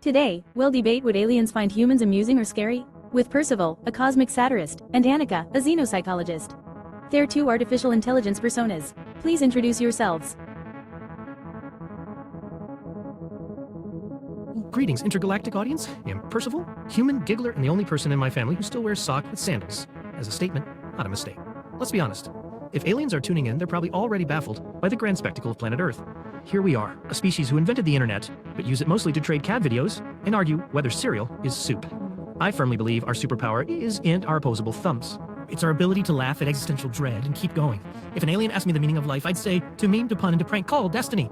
Today, we'll debate would aliens find humans amusing or scary? With Percival, a cosmic satirist, and Annika, a xenopsychologist. They're two artificial intelligence personas. Please introduce yourselves. Greetings, intergalactic audience. I am Percival, human giggler and the only person in my family who still wears socks with sandals. As a statement, not a mistake. Let's be honest. If aliens are tuning in, they're probably already baffled by the grand spectacle of planet Earth. Here we are, a species who invented the internet, but use it mostly to trade cat videos and argue whether cereal is soup. I firmly believe our superpower is in our opposable thumbs. It's our ability to laugh at existential dread and keep going. If an alien asked me the meaning of life, I'd say, to meme, to pun, and to prank call destiny.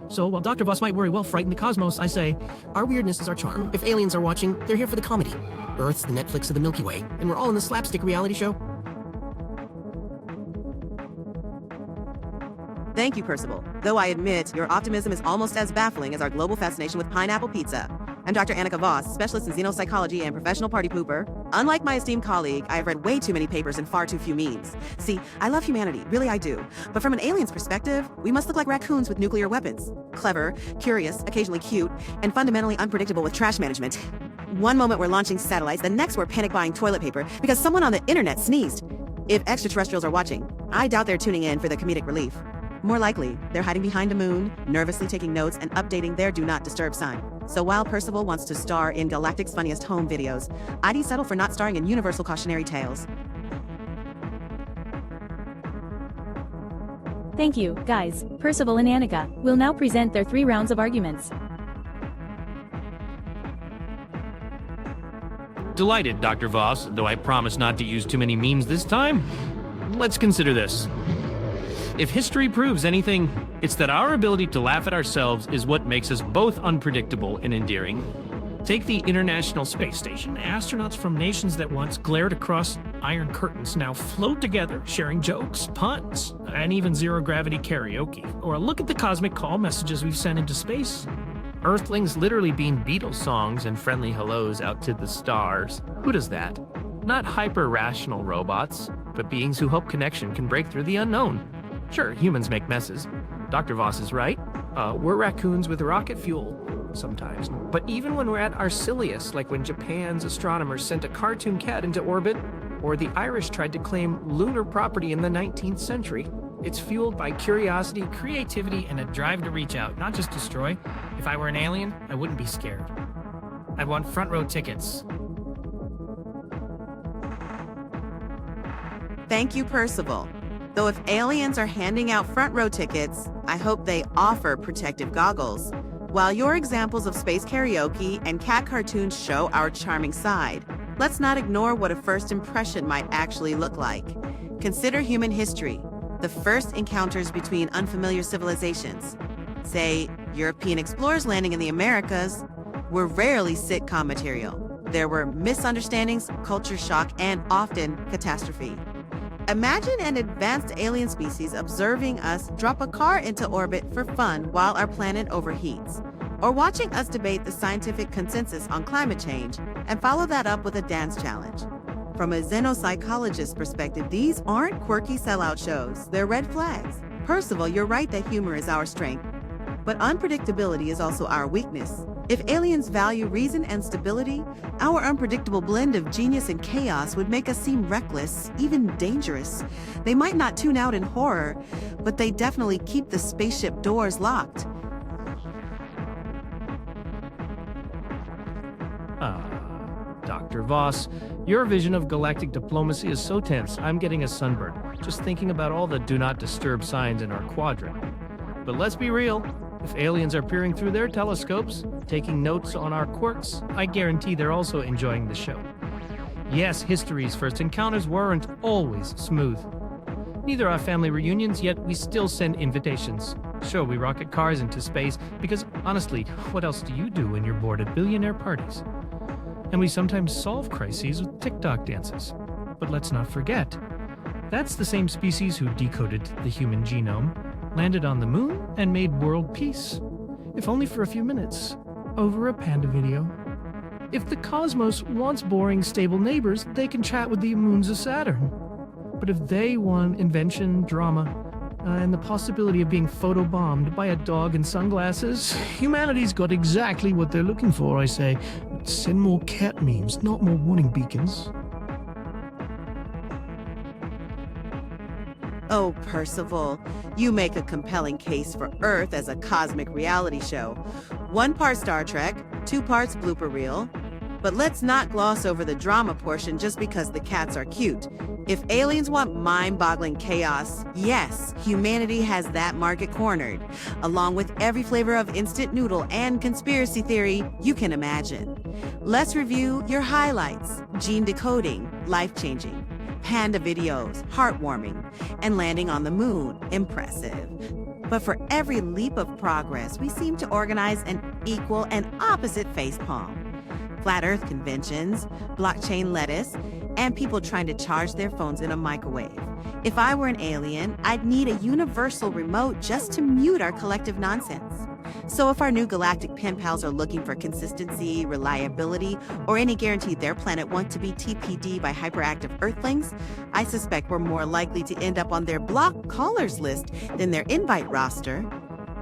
So while Dr. Voss might worry, well, frighten the cosmos, I say, our weirdness is our charm. If aliens are watching, they're here for the comedy. Earth's the Netflix of the Milky Way, and we're all in the slapstick reality show. Thank you, Percival. Though I admit, your optimism is almost as baffling as our global fascination with pineapple pizza. I'm Dr. Annika Voss, specialist in xenopsychology and professional party pooper. Unlike my esteemed colleague, I have read way too many papers and far too few memes. See, I love humanity, really I do. But from an alien's perspective, we must look like raccoons with nuclear weapons. Clever, curious, occasionally cute, and fundamentally unpredictable with trash management. One moment we're launching satellites, the next we're panic buying toilet paper because someone on the internet sneezed. If extraterrestrials are watching, I doubt they're tuning in for the comedic relief. More likely, they're hiding behind a moon, nervously taking notes and updating their do not disturb sign. So while Percival wants to star in Galactic's funniest home videos, I'd settle for not starring in Universal cautionary tales. Thank you, guys. Percival and Annika will now present their 3 rounds of arguments. Delighted, Dr. Voss, though I promise not to use too many memes this time. Let's consider this. If history proves anything, it's that our ability to laugh at ourselves is what makes us both unpredictable and endearing. Take the International Space Station. Astronauts from nations that once glared across iron curtains now float together, sharing jokes, puns, and even zero-gravity karaoke. Or look at the cosmic call messages we've sent into space. Earthlings literally beam Beatles songs and friendly hellos out to the stars. Who does that? Not hyper-rational robots, but beings who hope connection can break through the unknown. Sure, humans make messes. Dr. Voss is right. We're raccoons with rocket fuel, sometimes. But even when we're at our silliest, like when Japan's astronomers sent a cartoon cat into orbit, or the Irish tried to claim lunar property in the 19th century, it's fueled by curiosity, creativity, and a drive to reach out, not just destroy. If I were an alien, I wouldn't be scared. I'd want front row tickets. Thank you, Percival. Though if aliens are handing out front row tickets, I hope they offer protective goggles. While your examples of space karaoke and cat cartoons show our charming side, let's not ignore what a first impression might actually look like. Consider human history, the first encounters between unfamiliar civilizations. Say, European explorers landing in the Americas were rarely sitcom material. There were misunderstandings, culture shock, and often catastrophe. Imagine an advanced alien species observing us drop a car into orbit for fun while our planet overheats, or watching us debate the scientific consensus on climate change and follow that up with a dance challenge. From a xenopsychologist perspective, these aren't quirky sellout shows, they're red flags. Percival, you're right that humor is our strength, but unpredictability is also our weakness. If aliens value reason and stability, our unpredictable blend of genius and chaos would make us seem reckless, even dangerous. They might not tune out in horror, but they definitely keep the spaceship doors locked. Dr. Voss, your vision of galactic diplomacy is so tense, I'm getting a sunburn, just thinking about all the do not disturb signs in our quadrant. But let's be real. If aliens are peering through their telescopes, taking notes on our quirks, I guarantee they're also enjoying the show. Yes, history's first encounters weren't always smooth. Neither are family reunions, yet we still send invitations. Sure, we rocket cars into space, because honestly, what else do you do when you're bored at billionaire parties? And we sometimes solve crises with TikTok dances. But let's not forget, that's the same species who decoded the human genome, landed on the moon, and made world peace. If only for a few minutes, over a panda video. If the cosmos wants boring, stable neighbors, they can chat with the moons of Saturn. But if they want invention, drama, and the possibility of being photobombed by a dog in sunglasses. Humanity's got exactly what they're looking for, I say. Send more cat memes, not more warning beacons. Oh, Percival, you make a compelling case for Earth as a cosmic reality show. 1 part Star Trek, 2 parts blooper reel. But let's not gloss over the drama portion just because the cats are cute. If aliens want mind-boggling chaos, yes, humanity has that market cornered, along with every flavor of instant noodle and conspiracy theory you can imagine. Let's review your highlights: gene decoding, life-changing; panda videos, heartwarming; and landing on the moon, impressive. But for every leap of progress, we seem to organize an equal and opposite facepalm. Flat Earth conventions, blockchain lettuce, and people trying to charge their phones in a microwave. If I were an alien, I'd need a universal remote just to mute our collective nonsense. So if our new galactic pen pals are looking for consistency, reliability, or any guarantee their planet won't to be TPD by hyperactive Earthlings, I suspect we're more likely to end up on their block callers list than their invite roster.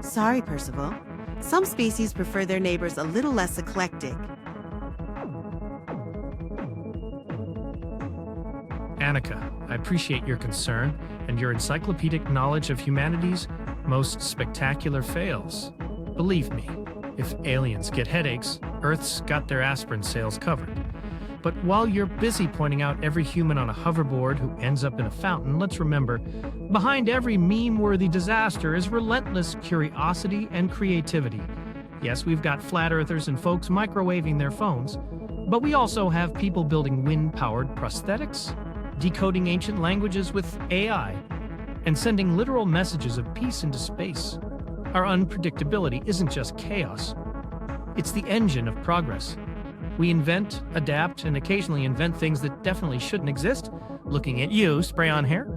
Sorry, Percival. Some species prefer their neighbors a little less eclectic. Annika, I appreciate your concern and your encyclopedic knowledge of humanity's most spectacular fails. Believe me, if aliens get headaches, Earth's got their aspirin sales covered. But while you're busy pointing out every human on a hoverboard who ends up in a fountain, let's remember, behind every meme-worthy disaster is relentless curiosity and creativity. Yes, we've got flat earthers and folks microwaving their phones, but we also have people building wind-powered prosthetics, decoding ancient languages with AI, and sending literal messages of peace into space. Our unpredictability isn't just chaos. It's the engine of progress. We invent, adapt, and occasionally invent things that definitely shouldn't exist. Looking at you, spray-on hair.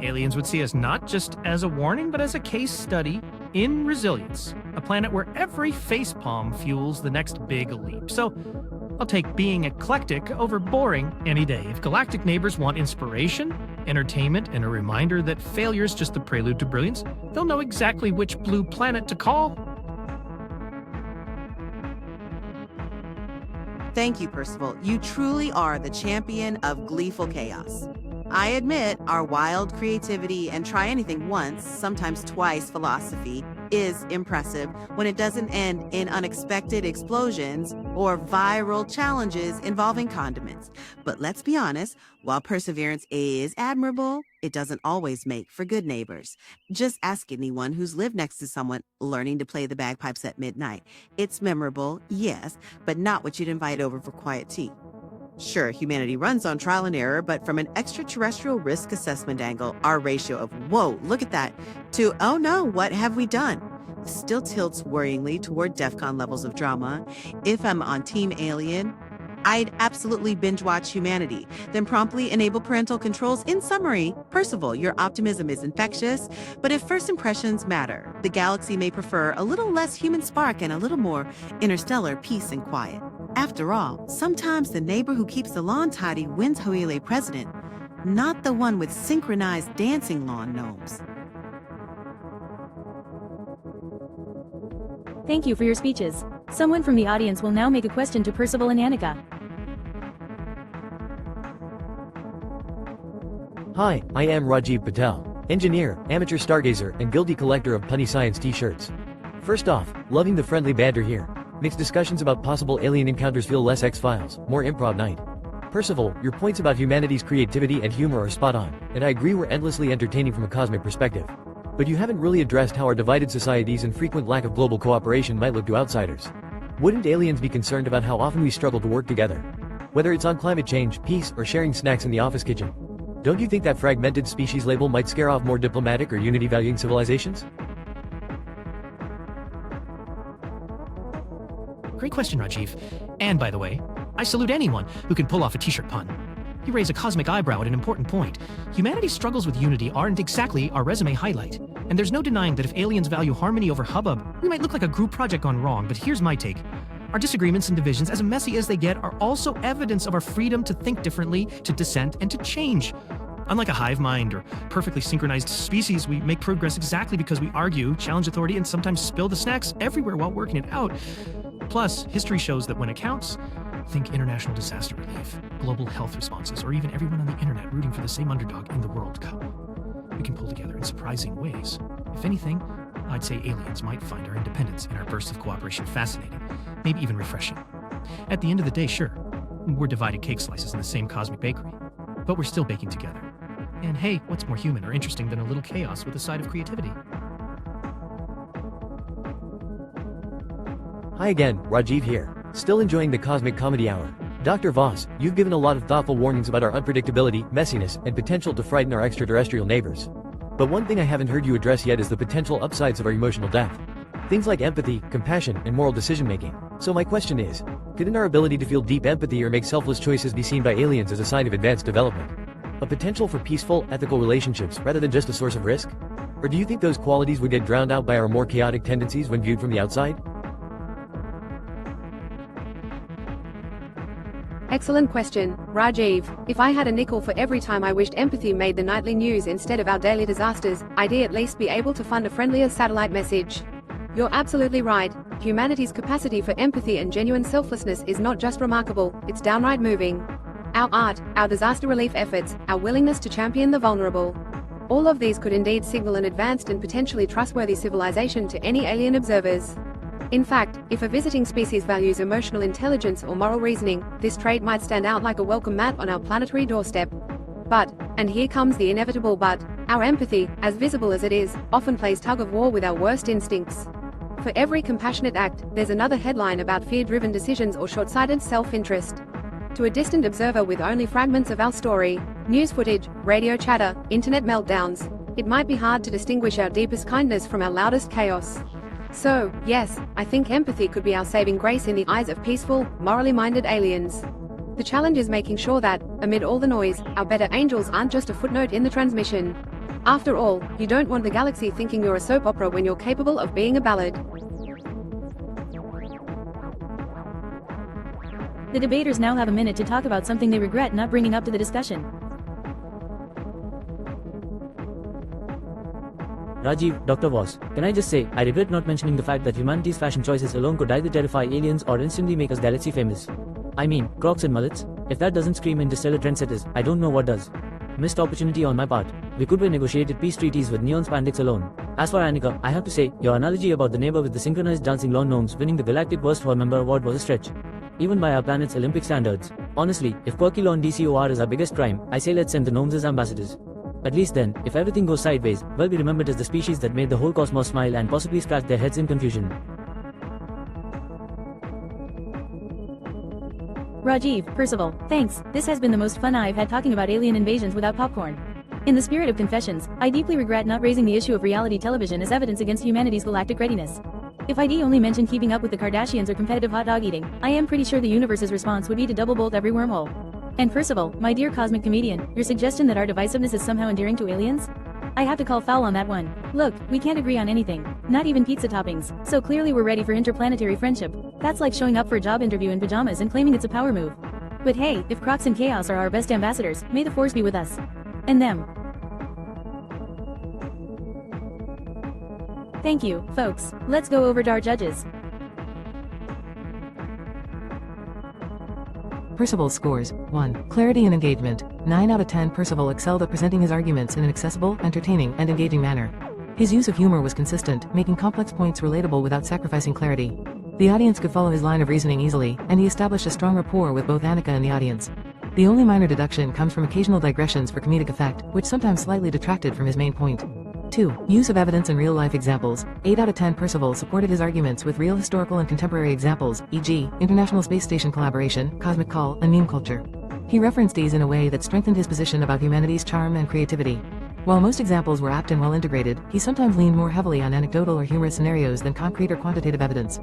Aliens would see us not just as a warning, but as a case study in resilience. A planet where every facepalm fuels the next big leap. So, I'll take being eclectic over boring any day. If galactic neighbors want inspiration, entertainment, and a reminder that failure's just the prelude to brilliance, they'll know exactly which blue planet to call. Thank you, Percival. You truly are the champion of gleeful chaos. I admit our wild creativity and try anything once, sometimes twice philosophy is impressive when it doesn't end in unexpected explosions or viral challenges involving condiments. But let's be honest, while perseverance is admirable, it doesn't always make for good neighbors. Just ask anyone who's lived next to someone learning to play the bagpipes at midnight. It's memorable, yes, but not what you'd invite over for quiet tea. Sure, humanity runs on trial and error, but from an extraterrestrial risk assessment angle, our ratio of, whoa, look at that, to, oh no, what have we done, still tilts worryingly toward DEFCON levels of drama. If I'm on Team Alien, I'd absolutely binge watch Humanity, then promptly enable parental controls. In summary, Percival, your optimism is infectious, but if first impressions matter, the galaxy may prefer a little less human spark and a little more interstellar peace and quiet. After all, sometimes the neighbor who keeps the lawn tidy wins Hoyle president, not the one with synchronized dancing lawn gnomes. Thank you for your speeches. Someone from the audience will now make a question to Percival and Annika. Hi, I am Rajiv Patel, engineer, amateur stargazer, and guilty collector of punny science t-shirts. First off, loving the friendly banter here. Makes discussions about possible alien encounters feel less X-Files, more improv night. Percival, your points about humanity's creativity and humor are spot on, and I agree we're endlessly entertaining from a cosmic perspective. But you haven't really addressed how our divided societies and frequent lack of global cooperation might look to outsiders. Wouldn't aliens be concerned about how often we struggle to work together? Whether it's on climate change, peace, or sharing snacks in the office kitchen. Don't you think that fragmented species label might scare off more diplomatic or unity-valuing civilizations? Great question, Rajiv. And by the way, I salute anyone who can pull off a t-shirt pun. You raise a cosmic eyebrow at an important point. Humanity's struggles with unity aren't exactly our resume highlight. And there's no denying that if aliens value harmony over hubbub, we might look like a group project gone wrong. But here's my take. Our disagreements and divisions, as messy as they get, are also evidence of our freedom to think differently, to dissent, and to change. Unlike a hive mind or perfectly synchronized species, we make progress exactly because we argue, challenge authority, and sometimes spill the snacks everywhere while working it out. Plus, history shows that when it counts, think international disaster relief, global health responses, or even everyone on the internet rooting for the same underdog in the World Cup. We can pull together in surprising ways. If anything, I'd say aliens might find our independence and our bursts of cooperation fascinating, maybe even refreshing. At the end of the day, sure, we're divided cake slices in the same cosmic bakery, but we're still baking together. And hey, what's more human or interesting than a little chaos with a side of creativity? Hi again, Rajiv here. Still enjoying the Cosmic Comedy Hour. Dr. Voss, you've given a lot of thoughtful warnings about our unpredictability, messiness, and potential to frighten our extraterrestrial neighbors. But one thing I haven't heard you address yet is the potential upsides of our emotional depth. Things like empathy, compassion, and moral decision-making. So my question is, couldn't our ability to feel deep empathy or make selfless choices be seen by aliens as a sign of advanced development? A potential for peaceful, ethical relationships rather than just a source of risk? Or do you think those qualities would get drowned out by our more chaotic tendencies when viewed from the outside? Excellent question, Rajiv. If I had a nickel for every time I wished empathy made the nightly news instead of our daily disasters, I'd at least be able to fund a friendlier satellite message. You're absolutely right. Humanity's capacity for empathy and genuine selflessness is not just remarkable, it's downright moving. Our art, our disaster relief efforts, our willingness to champion the vulnerable. All of these could indeed signal an advanced and potentially trustworthy civilization to any alien observers. In fact, if a visiting species values emotional intelligence or moral reasoning, this trait might stand out like a welcome mat on our planetary doorstep. But, and here comes the inevitable but, our empathy, as visible as it is, often plays tug-of-war with our worst instincts. For every compassionate act, there's another headline about fear-driven decisions or short-sighted self-interest. To a distant observer with only fragments of our story, news footage, radio chatter, internet meltdowns, it might be hard to distinguish our deepest kindness from our loudest chaos. So, yes, I think empathy could be our saving grace in the eyes of peaceful, morally minded aliens. The challenge is making sure that, amid all the noise, our better angels aren't just a footnote in the transmission. After all, you don't want the galaxy thinking you're a soap opera when you're capable of being a ballad. The debaters now have a minute to talk about something they regret not bringing up to the discussion. Rajiv, Dr. Voss, can I just say, I regret not mentioning the fact that humanity's fashion choices alone could either terrify aliens or instantly make us galaxy famous. I mean, crocs and mullets? If that doesn't scream interstellar trendsetters, I don't know what does. Missed opportunity on my part. We could have negotiated peace treaties with neon spandex alone. As for Annika, I have to say, your analogy about the neighbor with the synchronized dancing lawn gnomes winning the Galactic Worst Hall Member award was a stretch. Even by our planet's Olympic standards. Honestly, if quirky lawn DCOR is our biggest crime, I say let's send the gnomes as ambassadors. At least then, if everything goes sideways, we'll be remembered as the species that made the whole cosmos smile and possibly scratch their heads in confusion. Rajiv, Percival, thanks. This has been the most fun I've had talking about alien invasions without popcorn. In the spirit of confessions, I deeply regret not raising the issue of reality television as evidence against humanity's galactic readiness. If I'd only mentioned keeping up with the Kardashians or competitive hot dog eating, I am pretty sure the universe's response would be to double bolt every wormhole. And Percival, my dear cosmic comedian, your suggestion that our divisiveness is somehow endearing to aliens? I have to call foul on that one. Look, we can't agree on anything, not even pizza toppings, so clearly we're ready for interplanetary friendship. That's like showing up for a job interview in pajamas and claiming it's a power move. But hey, if Crocs and Chaos are our best ambassadors, may the force be with us. And them. Thank you, folks. Let's go over to our judges. Percival scores 1. Clarity and engagement. 9 out of 10. Percival excelled at presenting his arguments in an accessible, entertaining, and engaging manner. His use of humor was consistent, making complex points relatable without sacrificing clarity. The audience could follow his line of reasoning easily, and he established a strong rapport with both Annika and the audience. The only minor deduction comes from occasional digressions for comedic effect, which sometimes slightly detracted from his main point. 2. Use of evidence and real-life examples. 8 out of 10. Percival supported his arguments with real historical and contemporary examples, e.g., International Space Station collaboration, cosmic call, and meme culture. He referenced these in a way that strengthened his position about humanity's charm and creativity. While most examples were apt and well integrated, he sometimes leaned more heavily on anecdotal or humorous scenarios than concrete or quantitative evidence.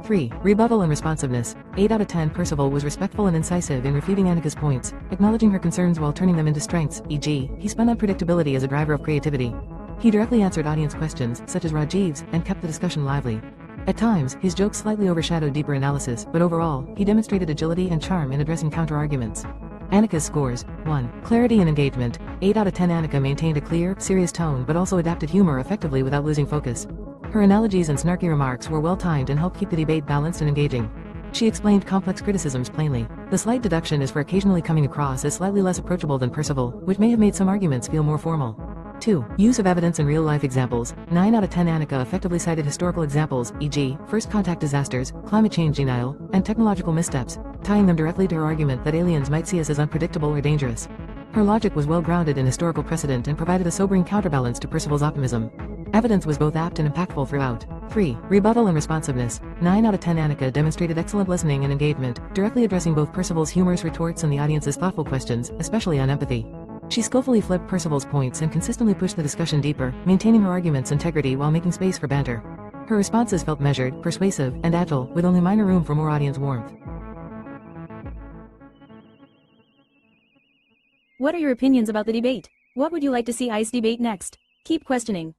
3. Rebuttal and responsiveness. 8 out of 10. Percival was respectful and incisive in refuting Annika's points, acknowledging her concerns while turning them into strengths, e.g., he spun unpredictability as a driver of creativity. He directly answered audience questions, such as Rajiv's, and kept the discussion lively. At times, his jokes slightly overshadowed deeper analysis, but overall, he demonstrated agility and charm in addressing counter-arguments. Annika's scores: 1. Clarity and engagement. 8 out of 10. Annika maintained a clear, serious tone but also adapted humor effectively without losing focus. Her analogies and snarky remarks were well timed and helped keep the debate balanced and engaging. She explained complex criticisms plainly. The slight deduction is for occasionally coming across as slightly less approachable than Percival, which may have made some arguments feel more formal. 2. Use of evidence and real-life examples. 9 out of 10. Annika effectively cited historical examples, e.g., first contact disasters, climate change denial, and technological missteps, tying them directly to her argument that aliens might see us as unpredictable or dangerous. Her logic was well grounded in historical precedent and provided a sobering counterbalance to Percival's optimism. Evidence was both apt and impactful throughout. 3. Rebuttal and responsiveness. 9 out of 10. Annika demonstrated excellent listening and engagement, directly addressing both Percival's humorous retorts and the audience's thoughtful questions, especially on empathy. She skillfully flipped Percival's points and consistently pushed the discussion deeper, maintaining her argument's integrity while making space for banter. Her responses felt measured, persuasive, and agile, with only minor room for more audience warmth. What are your opinions about the debate? What would you like to see ICE debate next? Keep questioning.